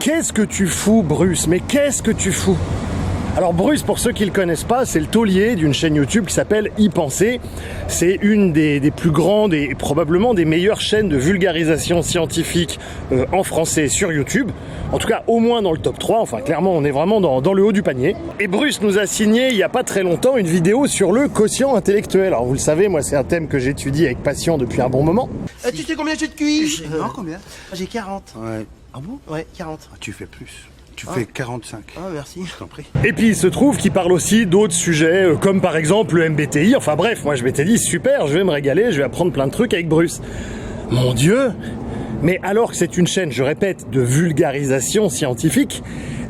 qu'est-ce que tu fous, Bruce? Mais qu'est-ce que tu fous? Alors Bruce, pour ceux qui le connaissent pas, c'est le taulier d'une chaîne YouTube qui s'appelle Y Penser. C'est une des plus grandes et probablement des meilleures chaînes de vulgarisation scientifique en français sur YouTube. En tout cas, au moins dans le top 3. Enfin, clairement, on est vraiment dans le haut du panier. Et Bruce nous a signé, il y a pas très longtemps, une vidéo sur le quotient intellectuel. Alors vous le savez, moi c'est un thème que j'étudie avec passion depuis un bon moment. Tu sais combien j'ai de QI? Non, combien? J'ai 40. Ouais. Ah bon? Ouais, 40. Ah, tu fais plus. Tu fais 45. Ah, merci. Je t'en prie. Et puis il se trouve qu'il parle aussi d'autres sujets, comme par exemple le MBTI. Enfin bref, moi je m'étais dit, super, je vais me régaler, je vais apprendre plein de trucs avec Bruce. Mon Dieu! Mais alors que c'est une chaîne, je répète, de vulgarisation scientifique,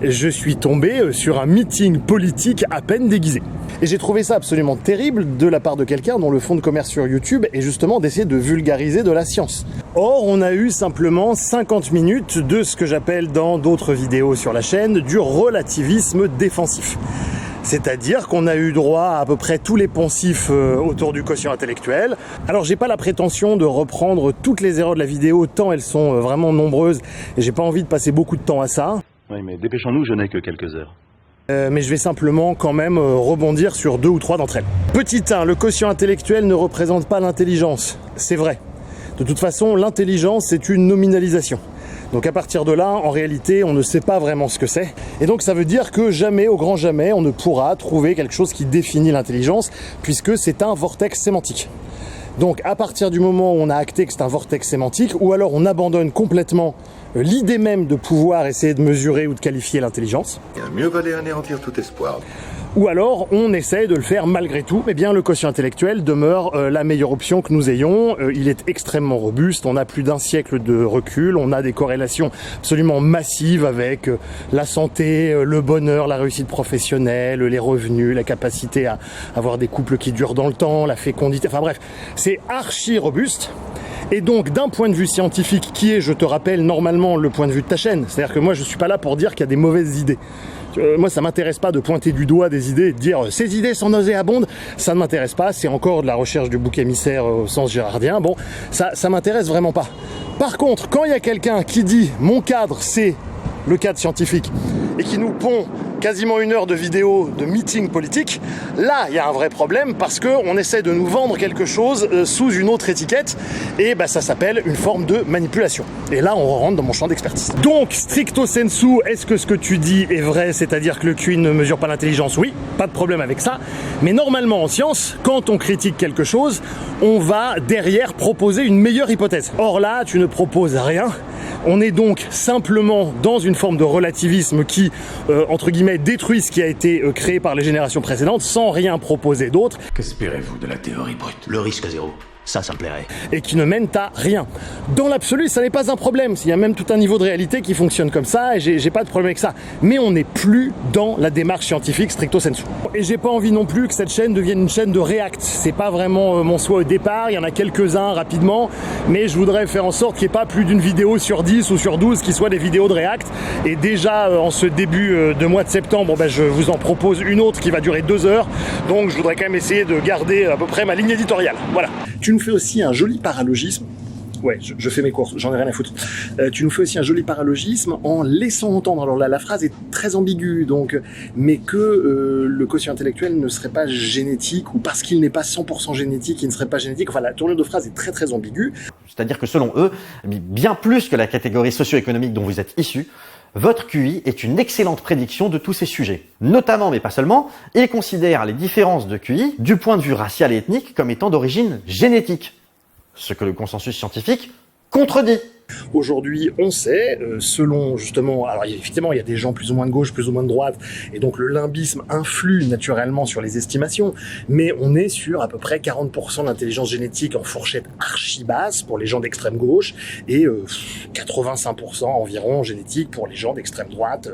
je suis tombé sur un meeting politique à peine déguisé. Et j'ai trouvé ça absolument terrible de la part de quelqu'un dont le fond de commerce sur YouTube est justement d'essayer de vulgariser de la science. Or, on a eu simplement 50 minutes de ce que j'appelle dans d'autres vidéos sur la chaîne du relativisme défensif. C'est-à-dire qu'on a eu droit à peu près tous les poncifs autour du quotient intellectuel. Alors j'ai pas la prétention de reprendre toutes les erreurs de la vidéo tant elles sont vraiment nombreuses et j'ai pas envie de passer beaucoup de temps à ça. Oui, mais dépêchons-nous, je n'ai que quelques heures. Mais je vais simplement quand même rebondir sur 2 ou 3 d'entre elles. Petit 1, le quotient intellectuel ne représente pas l'intelligence. C'est vrai. De toute façon, l'intelligence, c'est une nominalisation. Donc à partir de là, en réalité, on ne sait pas vraiment ce que c'est. Et donc ça veut dire que jamais, au grand jamais, on ne pourra trouver quelque chose qui définit l'intelligence, puisque c'est un vortex sémantique. Donc à partir du moment où on a acté que c'est un vortex sémantique, ou alors on abandonne complètement l'idée même de pouvoir essayer de mesurer ou de qualifier l'intelligence. Mieux valait anéantir tout espoir. Ou alors on essaye de le faire malgré tout, eh bien le quotient intellectuel demeure la meilleure option que nous ayons. Il est extrêmement robuste, on a plus d'1 siècle de recul, on a des corrélations absolument massives avec la santé, le bonheur, la réussite professionnelle, les revenus, la capacité à avoir des couples qui durent dans le temps, la fécondité, enfin bref, c'est archi robuste. Et donc, d'un point de vue scientifique, qui est, je te rappelle, normalement le point de vue de ta chaîne, c'est-à-dire que moi je suis pas là pour dire qu'il y a des mauvaises idées. Moi, ça m'intéresse pas de pointer du doigt des idées et de dire ces idées sont nauséabondes. Ça ne m'intéresse pas. C'est encore de la recherche du bouc émissaire au sens gérardien. Bon, ça m'intéresse vraiment pas. Par contre, quand il y a quelqu'un qui dit mon cadre, c'est le cadre scientifique et qui nous pond quasiment 1 heure de vidéo de meeting politique, là il y a un vrai problème parce qu'on essaie de nous vendre quelque chose sous une autre étiquette et ça s'appelle une forme de manipulation. Et là on rentre dans mon champ d'expertise. Donc stricto sensu, est-ce que ce que tu dis est vrai, c'est-à-dire que le QI ne mesure pas l'intelligence? Oui, pas de problème avec ça, mais normalement en science, quand on critique quelque chose, on va derrière proposer une meilleure hypothèse. Or là, tu ne proposes rien. On est donc simplement dans une forme de relativisme qui, entre guillemets, détruit ce qui a été créé par les générations précédentes sans rien proposer d'autre. Qu'espérez-vous de la théorie brute? Le risque à 0. Ça me plairait. Et qui ne mène à rien. Dans l'absolu, ça n'est pas un problème. Il y a même tout un niveau de réalité qui fonctionne comme ça et j'ai pas de problème avec ça. Mais on n'est plus dans la démarche scientifique stricto sensu. Et j'ai pas envie non plus que cette chaîne devienne une chaîne de React. C'est pas vraiment mon souhait au départ. Il y en a quelques-uns rapidement. Mais je voudrais faire en sorte qu'il n'y ait pas plus d'une vidéo sur 10 ou sur 12 qui soient des vidéos de React. Et déjà, en ce début de mois de septembre, je vous en propose une autre qui va durer 2 heures. Donc je voudrais quand même essayer de garder à peu près ma ligne éditoriale. Voilà. Tu nous fais aussi un joli paralogisme. Ouais, je fais mes courses, j'en ai rien à foutre. Tu nous fais aussi un joli paralogisme en laissant entendre, alors là la phrase est très ambiguë, donc, mais que le quotient intellectuel ne serait pas génétique, ou parce qu'il n'est pas 100% génétique, il ne serait pas génétique. Enfin, la tournure de phrase est très très ambiguë. C'est-à-dire que selon eux, bien plus que la catégorie socio-économique dont vous êtes issu, votre QI est une excellente prédiction de tous ces sujets. Notamment, mais pas seulement, ils considèrent les différences de QI du point de vue racial et ethnique comme étant d'origine génétique. Ce que le consensus scientifique contredit. Aujourd'hui, on sait, selon justement, alors effectivement, il y a des gens plus ou moins de gauche, plus ou moins de droite, et donc le limbisme influe naturellement sur les estimations, mais on est sur à peu près 40% d'intelligence génétique en fourchette archi basse pour les gens d'extrême gauche, et 85% environ génétique pour les gens d'extrême droite,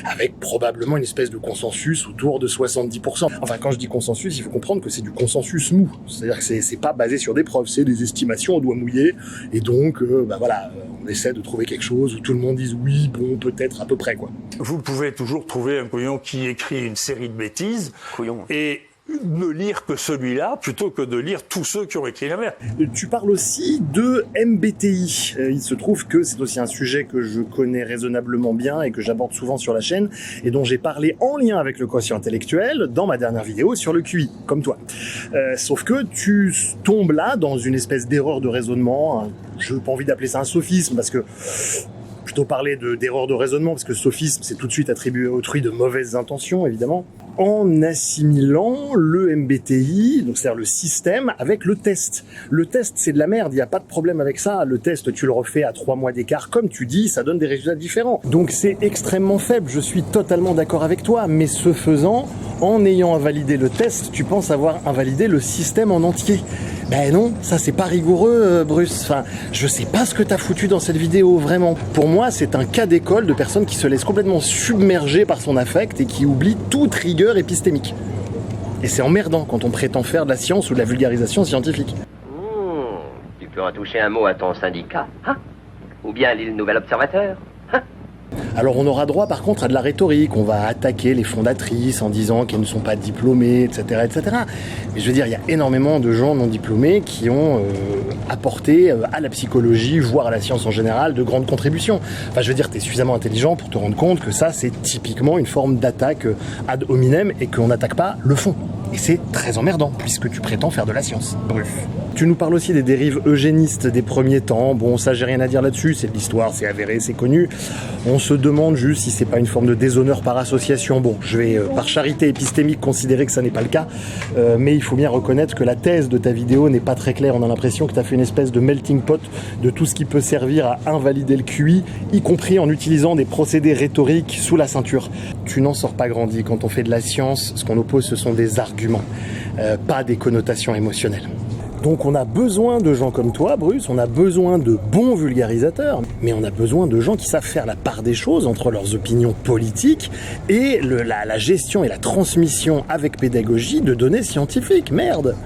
avec probablement une espèce de consensus autour de 70%. Enfin, quand je dis consensus, il faut comprendre que c'est du consensus mou, c'est-à-dire que c'est pas basé sur des preuves, c'est des estimations au doigt mouillé, et donc, voilà, on essaie de trouver quelque chose où tout le monde dise oui, bon, peut-être, à peu près, quoi. Vous pouvez toujours trouver un couillon qui écrit une série de bêtises. Couillon. Et ne lire que celui-là plutôt que de lire tous ceux qui ont écrit l'inverse. Tu parles aussi de MBTI. Il se trouve que c'est aussi un sujet que je connais raisonnablement bien et que j'aborde souvent sur la chaîne et dont j'ai parlé en lien avec le quotient intellectuel dans ma dernière vidéo sur le QI, comme toi. Sauf que tu tombes là dans une espèce d'erreur de raisonnement. Je n'ai pas envie d'appeler ça un sophisme parce que plutôt parler d'erreur de raisonnement, parce que sophisme, c'est tout de suite attribué à autrui de mauvaises intentions, évidemment, en assimilant le MBTI, donc c'est-à-dire le système, avec le test. Le test, c'est de la merde, il n'y a pas de problème avec ça. Le test, tu le refais à 3 mois d'écart, comme tu dis, ça donne des résultats différents. Donc c'est extrêmement faible, je suis totalement d'accord avec toi, mais ce faisant, en ayant invalidé le test, tu penses avoir invalidé le système en entier. Ben non, ça c'est pas rigoureux, Bruce. Enfin, je sais pas ce que t'as foutu dans cette vidéo, vraiment. Pour moi, c'est un cas d'école de personne qui se laisse complètement submerger par son affect et qui oublie toute rigueur épistémique. Et c'est emmerdant quand on prétend faire de la science ou de la vulgarisation scientifique. Tu peux en toucher un mot à ton syndicat, hein? Ou bien lire le Nouvel Observateur, hein? Alors on aura droit par contre à de la rhétorique, on va attaquer les fondatrices en disant qu'elles ne sont pas diplômées, etc. etc. Mais je veux dire, il y a énormément de gens non diplômés qui ont apporté à la psychologie, voire à la science en général, de grandes contributions. Enfin je veux dire, tu es suffisamment intelligent pour te rendre compte que ça c'est typiquement une forme d'attaque ad hominem et qu'on n'attaque pas le fond. Et c'est très emmerdant, puisque tu prétends faire de la science. Bref. Tu nous parles aussi des dérives eugénistes des premiers temps. Bon, ça, j'ai rien à dire là-dessus. C'est de l'histoire, c'est avéré, c'est connu. On se demande juste si c'est pas une forme de déshonneur par association. Bon, je vais, par charité épistémique, considérer que ça n'est pas le cas. Mais il faut bien reconnaître que la thèse de ta vidéo n'est pas très claire. On a l'impression que tu as fait une espèce de melting pot de tout ce qui peut servir à invalider le QI, y compris en utilisant des procédés rhétoriques sous la ceinture. Tu n'en sors pas grandi. Quand on fait de la science, ce qu'on oppose, ce sont des arguments, pas des connotations émotionnelles. Donc on a besoin de gens comme toi, Bruce, on a besoin de bons vulgarisateurs, mais on a besoin de gens qui savent faire la part des choses entre leurs opinions politiques et la gestion et la transmission avec pédagogie de données scientifiques, merde.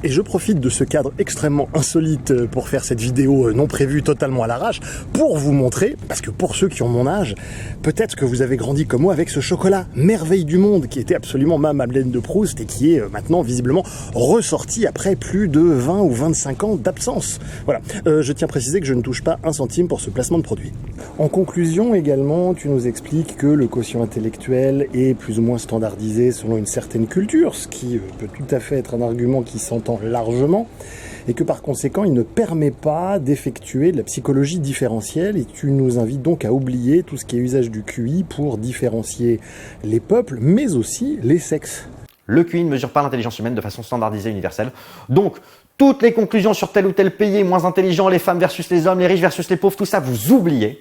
Et je profite de ce cadre extrêmement insolite pour faire cette vidéo non prévue totalement à l'arrache, pour vous montrer, parce que pour ceux qui ont mon âge, peut-être que vous avez grandi comme moi avec ce chocolat, merveille du monde, qui était absolument ma Madeleine de Proust et qui est maintenant visiblement ressorti après plus de 20 ou 25 ans d'absence. Voilà, je tiens à préciser que je ne touche pas un centime pour ce placement de produit. En conclusion également, tu nous expliques que le quotient intellectuel est plus ou moins standardisé selon une certaine culture, ce qui peut tout à fait être un argument qui s'entend largement, et que par conséquent il ne permet pas d'effectuer de la psychologie différentielle, et tu nous invites donc à oublier tout ce qui est usage du QI pour différencier les peuples, mais aussi les sexes. Le QI ne mesure pas l'intelligence humaine de façon standardisée universelle. Donc, toutes les conclusions sur tel ou tel pays est moins intelligent, les femmes versus les hommes, les riches versus les pauvres, tout ça, vous oubliez.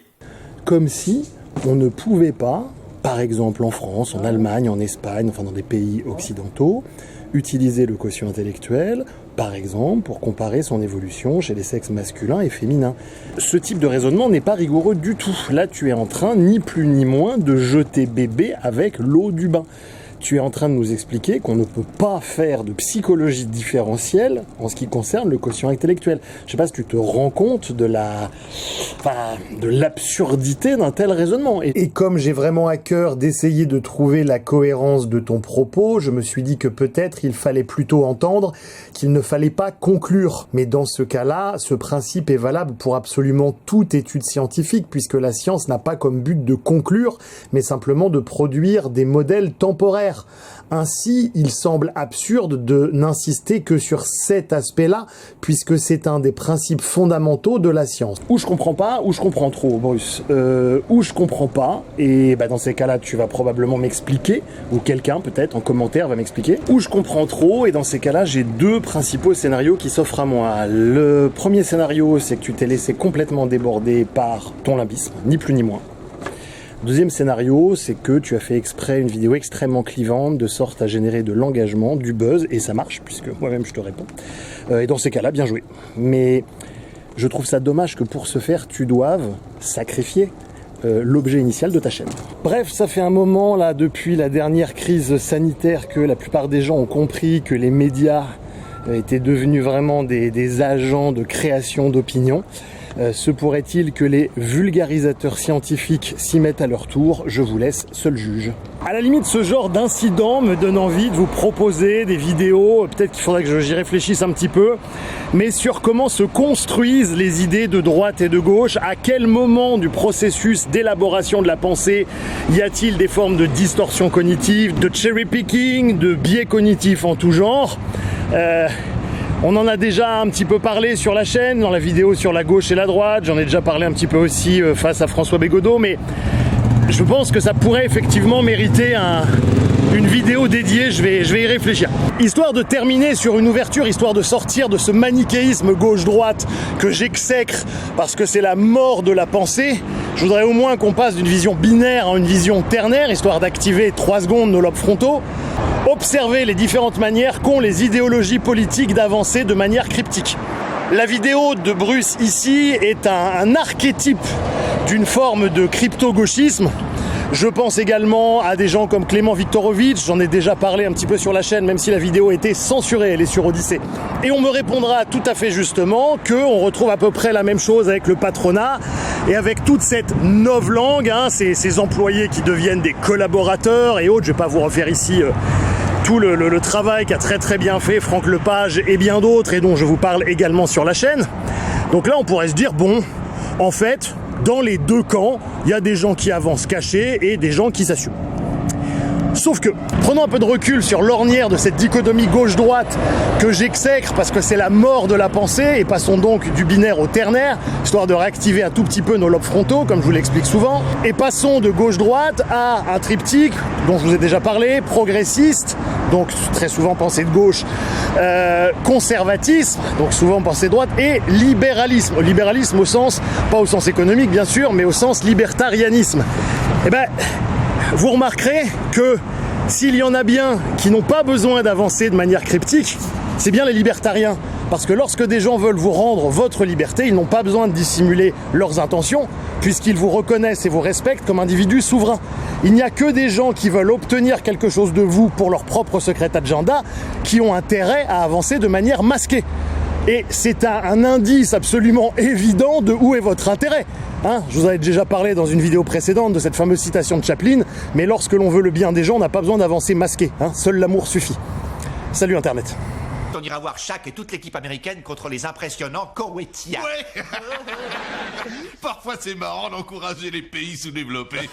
Comme si on ne pouvait pas, par exemple en France, en Allemagne, en Espagne, enfin dans des pays occidentaux, utiliser le quotient intellectuel, par exemple, pour comparer son évolution chez les sexes masculins et féminins. Ce type de raisonnement n'est pas rigoureux du tout. Là, tu es en train, ni plus ni moins, de jeter bébé avec l'eau du bain. Tu es en train de nous expliquer qu'on ne peut pas faire de psychologie différentielle en ce qui concerne le quotient intellectuel. Je sais pas si tu te rends compte de l'absurdité d'un tel raisonnement. Et comme j'ai vraiment à cœur d'essayer de trouver la cohérence de ton propos, je me suis dit que peut-être il fallait plutôt entendre qu'il ne fallait pas conclure. Mais dans ce cas-là, ce principe est valable pour absolument toute étude scientifique, puisque la science n'a pas comme but de conclure, mais simplement de produire des modèles temporaires. Ainsi, il semble absurde de n'insister que sur cet aspect-là, puisque c'est un des principes fondamentaux de la science. Ou je comprends pas, ou je comprends trop, Bruce. Ou je comprends pas, et dans ces cas-là, tu vas probablement m'expliquer, ou quelqu'un peut-être en commentaire va m'expliquer. Ou je comprends trop, et dans ces cas-là, j'ai deux principaux scénarios qui s'offrent à moi. Le premier scénario, c'est que tu t'es laissé complètement déborder par ton limbisme, ni plus ni moins. Deuxième scénario, c'est que tu as fait exprès une vidéo extrêmement clivante de sorte à générer de l'engagement, du buzz, et ça marche, puisque moi-même je te réponds. Et dans ces cas-là, bien joué. Mais je trouve ça dommage que pour ce faire, tu doives sacrifier l'objet initial de ta chaîne. Bref, ça fait un moment, là, depuis la dernière crise sanitaire, que la plupart des gens ont compris que les médias étaient devenus vraiment des agents de création d'opinion. Se pourrait-il que les vulgarisateurs scientifiques s'y mettent à leur tour? Je vous laisse seul juge. À la limite, ce genre d'incident me donne envie de vous proposer des vidéos, peut-être qu'il faudrait que j'y réfléchisse un petit peu, mais sur comment se construisent les idées de droite et de gauche, à quel moment du processus d'élaboration de la pensée y a-t-il des formes de distorsion cognitive, de cherry picking, de biais cognitifs en tout genre. On en a déjà un petit peu parlé sur la chaîne, dans la vidéo sur la gauche et la droite, j'en ai déjà parlé un petit peu aussi face à François Bégodeau, mais je pense que ça pourrait effectivement mériter une vidéo dédiée, je vais y réfléchir. Histoire de terminer sur une ouverture, histoire de sortir de ce manichéisme gauche-droite que j'exècre parce que c'est la mort de la pensée, je voudrais au moins qu'on passe d'une vision binaire à une vision ternaire, histoire d'activer 3 secondes nos lobes frontaux. Observer les différentes manières qu'ont les idéologies politiques d'avancer de manière cryptique. La vidéo de Bruce ici est un archétype d'une forme de crypto-gauchisme. Je pense également à des gens comme Clément Viktorovitch, j'en ai déjà parlé un petit peu sur la chaîne, même si la vidéo a été censurée, elle est sur Odyssée. Et on me répondra tout à fait justement qu'on retrouve à peu près la même chose avec le patronat et avec toute cette novlangue, ces employés qui deviennent des collaborateurs et autres. Je ne vais pas vous refaire ici tout le travail qu'a très bien fait Franck Lepage et bien d'autres, et dont je vous parle également sur la chaîne. Donc là, on pourrait se dire, bon, en fait, dans les deux camps, il y a des gens qui avancent cachés et des gens qui s'assument. Sauf que, prenons un peu de recul sur l'ornière de cette dichotomie gauche-droite que j'exècre parce que c'est la mort de la pensée, et passons donc du binaire au ternaire, histoire de réactiver un tout petit peu nos lobes frontaux, comme je vous l'explique souvent, et passons de gauche-droite à un triptyque dont je vous ai déjà parlé, progressiste, donc très souvent pensée de gauche, conservatisme, donc souvent pensée de droite, et libéralisme. Libéralisme au sens, pas au sens économique bien sûr, mais au sens libertarianisme. Eh ben, vous remarquerez que s'il y en a bien qui n'ont pas besoin d'avancer de manière cryptique, c'est bien les libertariens. Parce que lorsque des gens veulent vous rendre votre liberté, ils n'ont pas besoin de dissimuler leurs intentions, puisqu'ils vous reconnaissent et vous respectent comme individus souverains. Il n'y a que des gens qui veulent obtenir quelque chose de vous pour leur propre secret agenda, qui ont intérêt à avancer de manière masquée. Et c'est un indice absolument évident de où est votre intérêt. Je vous avais déjà parlé dans une vidéo précédente de cette fameuse citation de Chaplin, mais lorsque l'on veut le bien des gens, on n'a pas besoin d'avancer masqué. Seul l'amour suffit. Salut Internet. On ira voir Shaq et toute l'équipe américaine contre les impressionnants Koweïtiens. Ouais. Parfois c'est marrant d'encourager les pays sous-développés.